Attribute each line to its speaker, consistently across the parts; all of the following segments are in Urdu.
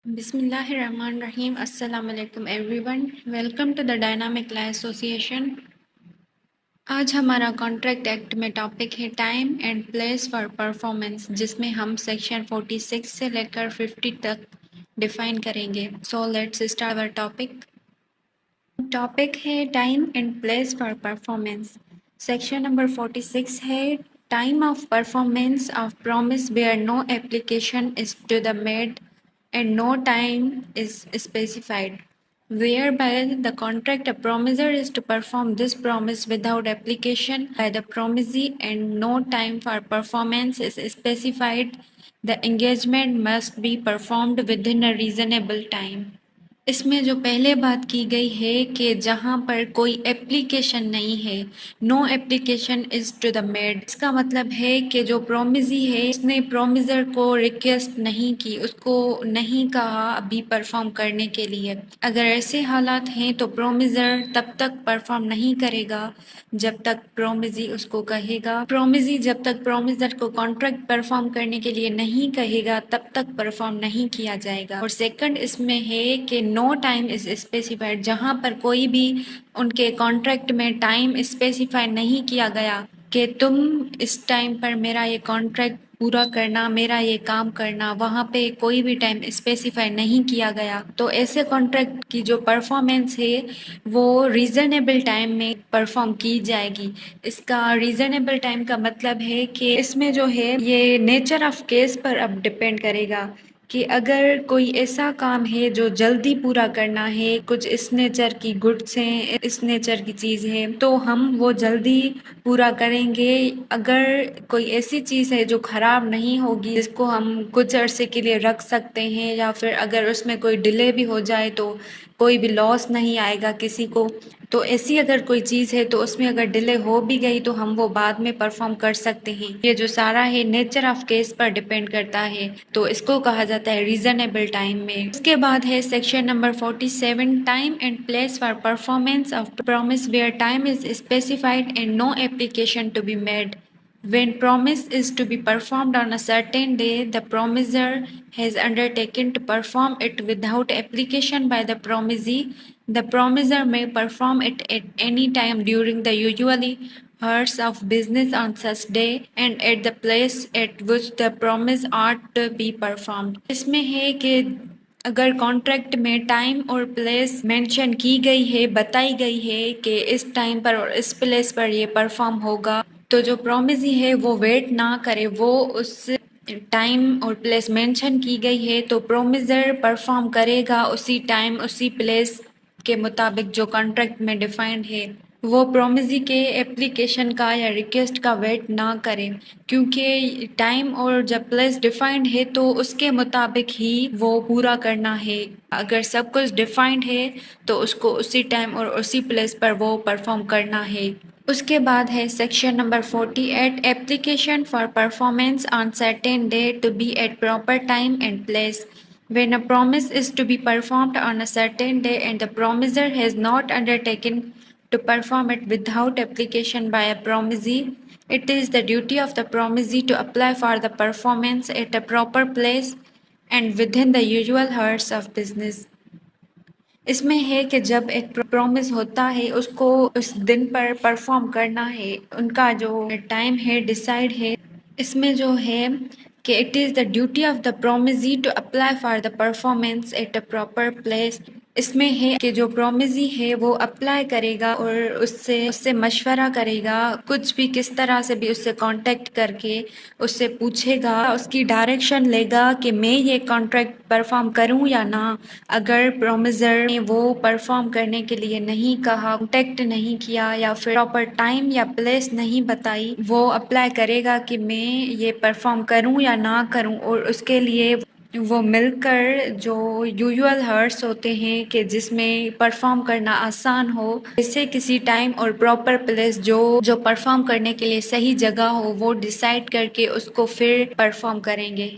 Speaker 1: بسم اللہ الرحمن الرحیم. السلام علیکم everyone. Welcome to the dynamic law association. آج ہمارا کانٹریکٹ ایکٹ میں ٹاپک ہے time and place for performance, جس میں ہم سیکشن 46 سے لے کر 50 تک ڈیفائن کریں گے. So let's start our topic. Topic ہے time and place for performance. Section number 46 ہے time of performance of promise where no application is to the made and no time is specified, whereby the contract a promisor is to perform this promise without application by the promisee and no time for performance is specified. The engagement must be performed within a reasonable time. اس میں جو پہلے بات کی گئی ہے کہ جہاں پر کوئی اپلیکیشن نہیں ہے، no application is to the made, اس کا مطلب ہے کہ جو پرومزی ہے اس نے پرومزر کو ریکویسٹ نہیں کی، اس کو نہیں کہا ابھی پرفارم کرنے کے لیے. اگر ایسے حالات ہیں تو پرومزر تب تک پرفارم نہیں کرے گا جب تک پرومزی اس کو کہے گا. پرومزی جب تک پرومزر کو کانٹریکٹ پرفارم کرنے کے لیے نہیں کہے گا تب تک پرفارم نہیں کیا جائے گا. اور سیکنڈ اس میں ہے کہ نو ٹائم از اسپیسیفائڈ، جہاں پر کوئی بھی ان کے کانٹریکٹ میں ٹائم اسپیسیفائی نہیں کیا گیا کہ تم اس ٹائم پر میرا یہ کانٹریکٹ پورا کرنا، میرا یہ کام کرنا، وہاں پہ کوئی بھی ٹائم اسپیسیفائی نہیں کیا گیا تو ایسے کانٹریکٹ کی جو پرفارمنس ہے وہ ریزنیبل ٹائم میں پرفارم کی جائے گی. اس کا ریزنیبل ٹائم کا مطلب ہے کہ اس میں جو ہے یہ نیچر آف کیس پر اب ڈپینڈ کرے گا کہ اگر کوئی ایسا کام ہے جو جلدی پورا کرنا ہے، کچھ اس نیچر کی گڈس ہیں، اس نیچر کی چیز ہے، تو ہم وہ جلدی پورا کریں گے. اگر کوئی ایسی چیز ہے جو خراب نہیں ہوگی، جس کو ہم کچھ عرصے کے لیے رکھ سکتے ہیں، یا پھر اگر اس میں کوئی ڈیلے بھی ہو جائے تو کوئی بھی لاس نہیں آئے گا کسی کو، تو ایسی اگر کوئی چیز ہے تو اس میں اگر ڈیلے ہو بھی گئی تو ہم وہ بعد میں پرفارم کر سکتے ہیں. یہ جو سارا ہے nature of case per depend کرتا ہے، تو اس کو کہا جاتا ہے ریزنیبل ٹائم میں. اس کے بعد ہے section number 47 time and place for performance of promise where time is specified and no application to be made. When promise is to be performed on a certain day, the promisor has undertaken to perform it without application by the promisee. The promisor may perform it at any time during the usually hours of business on such day and at the place at which the promise ought to be performed. اس میں ہے کہ اگر کانٹریکٹ میں ٹائم اور پلیس مینشن کی گئی ہے، بتائی گئی ہے کہ اس ٹائم پر اور اس پلیس پر یہ پرفارم ہوگا، تو جو پرومزی ہے وہ ویٹ نہ کرے، وہ اس ٹائم اور پلیس مینشن کی گئی ہے تو پرومزر پرفارم کرے گا اسی ٹائم اسی پلیس کے مطابق جو کانٹریکٹ میں ڈیفائنڈ ہے. وہ پرومزی کے اپلیکیشن کا یا ریکویسٹ کا ویٹ نہ کرے، کیونکہ ٹائم اور جب پلیس ڈیفائنڈ ہے تو اس کے مطابق ہی وہ پورا کرنا ہے. اگر سب کچھ ڈیفائنڈ ہے تو اس کو اسی ٹائم اور اسی پلیس پر وہ پرفارم کرنا ہے. اس کے بعد ہے section number 48 application for performance on certain day to be at proper time and place. When a promise is to be performed on a certain day and the promisor has not undertaken to perform it without application by a promisee, it is the duty of the promisee to apply for the performance at a proper place and within the usual hours of business. اس میں ہے کہ جب ایک پرومس ہوتا ہے اس کو اس دن پر پرفارم کرنا ہے، ان کا جو ٹائم ہے ڈیسائیڈ ہے. اس میں جو ہے کہ it is the duty of the promisee to apply for the performance at a proper place. اس میں ہے کہ جو پرومزی ہے وہ اپلائی کرے گا اور اس سے مشورہ کرے گا، کچھ بھی کس طرح سے بھی اس سے کانٹیکٹ کر کے اس سے پوچھے گا، اس کی ڈائریکشن لے گا کہ میں یہ کانٹریکٹ پرفارم کروں یا نہ. اگر پرومزر نے وہ پرفارم کرنے کے لیے نہیں کہا، کانٹیکٹ نہیں کیا یا پھر پراپر ٹائم یا پلیس نہیں بتائی، وہ اپلائی کرے گا کہ میں یہ پرفارم کروں یا نہ کروں. اور اس کے لیے وہ مل کر جو یوزول ہارس ہوتے ہیں کہ جس میں پرفارم کرنا آسان ہو، اسے کسی ٹائم اور پراپر پلیس جو پرفارم کرنے کے لیے صحیح جگہ ہو وہ ڈیسائیڈ کر کے اس کو پھر پرفارم کریں گے.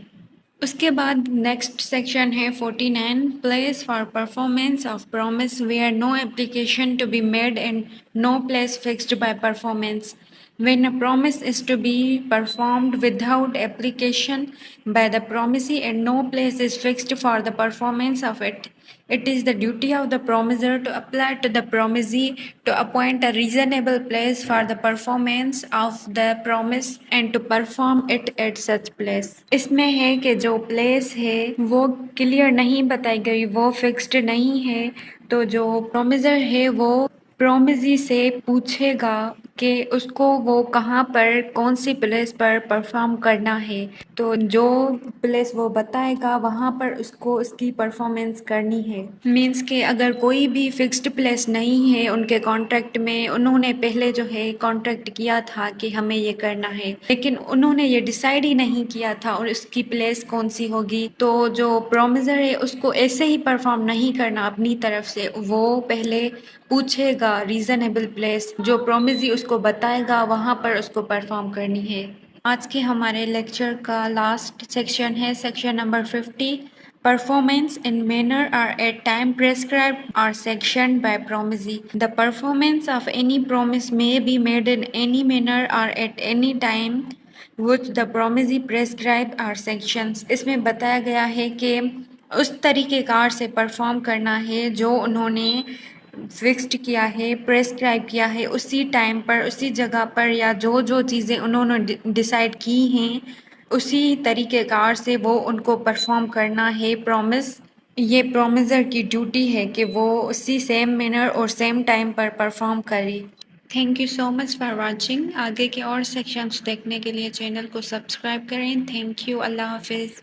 Speaker 1: اس کے بعد نیکسٹ سیکشن ہے 49 place for performance of promise where no application to be made and no place fixed by performance. When a promise is to be performed without application by the promisee and no place is fixed for the performance of it, it is the duty of the promiser to apply to the promisee to appoint a reasonable place for the performance of the promise and to perform it at such place. اس میں ہے کہ جو پلیس ہے وہ کلیئر نہیں بتائی گئی، وہ فکسڈ نہیں ہے، تو جو پرومیزر ہے وہ پرومزی سے پوچھے گا کہ اس کو وہ کہاں پر کون سی پلیس پر پرفارم کرنا ہے، تو جو پلیس وہ بتائے گا وہاں پر اس کو اس کی پرفارمنس کرنی ہے. مینس کہ اگر کوئی بھی فکسڈ پلیس نہیں ہے ان کے کانٹریکٹ میں، انہوں نے پہلے جو ہے کانٹریکٹ کیا تھا کہ ہمیں یہ کرنا ہے، لیکن انہوں نے یہ ڈیسائیڈ ہی نہیں کیا تھا اور اس کی پلیس کون سی ہوگی، تو جو پرومیزر ہے اس کو ایسے ہی پرفارم نہیں کرنا اپنی طرف سے، وہ پہلے پوچھے گا ریزنیبل پلیس، جو پرومزی اس کو بتائے گا وہاں پر اس کو پرفارم کرنی ہے. آج کے ہمارے لیکچر کا لاسٹ سیکشن ہے section number 50. Performance in manner or at time prescribed or sanctioned by promisee. The performance of any promise may be made in any manner or at any time which the promisee prescribe or sanctions. اس میں بتایا گیا ہے کہ اس طریقہ کار سے پرفارم کرنا ہے جو انہوں نے فکسڈ کیا ہے، پریسکرائب کیا ہے، اسی ٹائم پر، اسی جگہ پر، یا جو جو چیزیں انہوں نے ڈیسائیڈ کی ہیں اسی طریقہ کار سے وہ ان کو پرفارم کرنا ہے پرومس. یہ پرومیزر کی ڈیوٹی ہے کہ وہ اسی سیم مینر اور سیم ٹائم پر پرفارم کرے. Thank you so much for watching. آگے کے اور سیکشنز دیکھنے کے لیے چینل کو سبسکرائب کریں. Thank you. اللہ حافظ.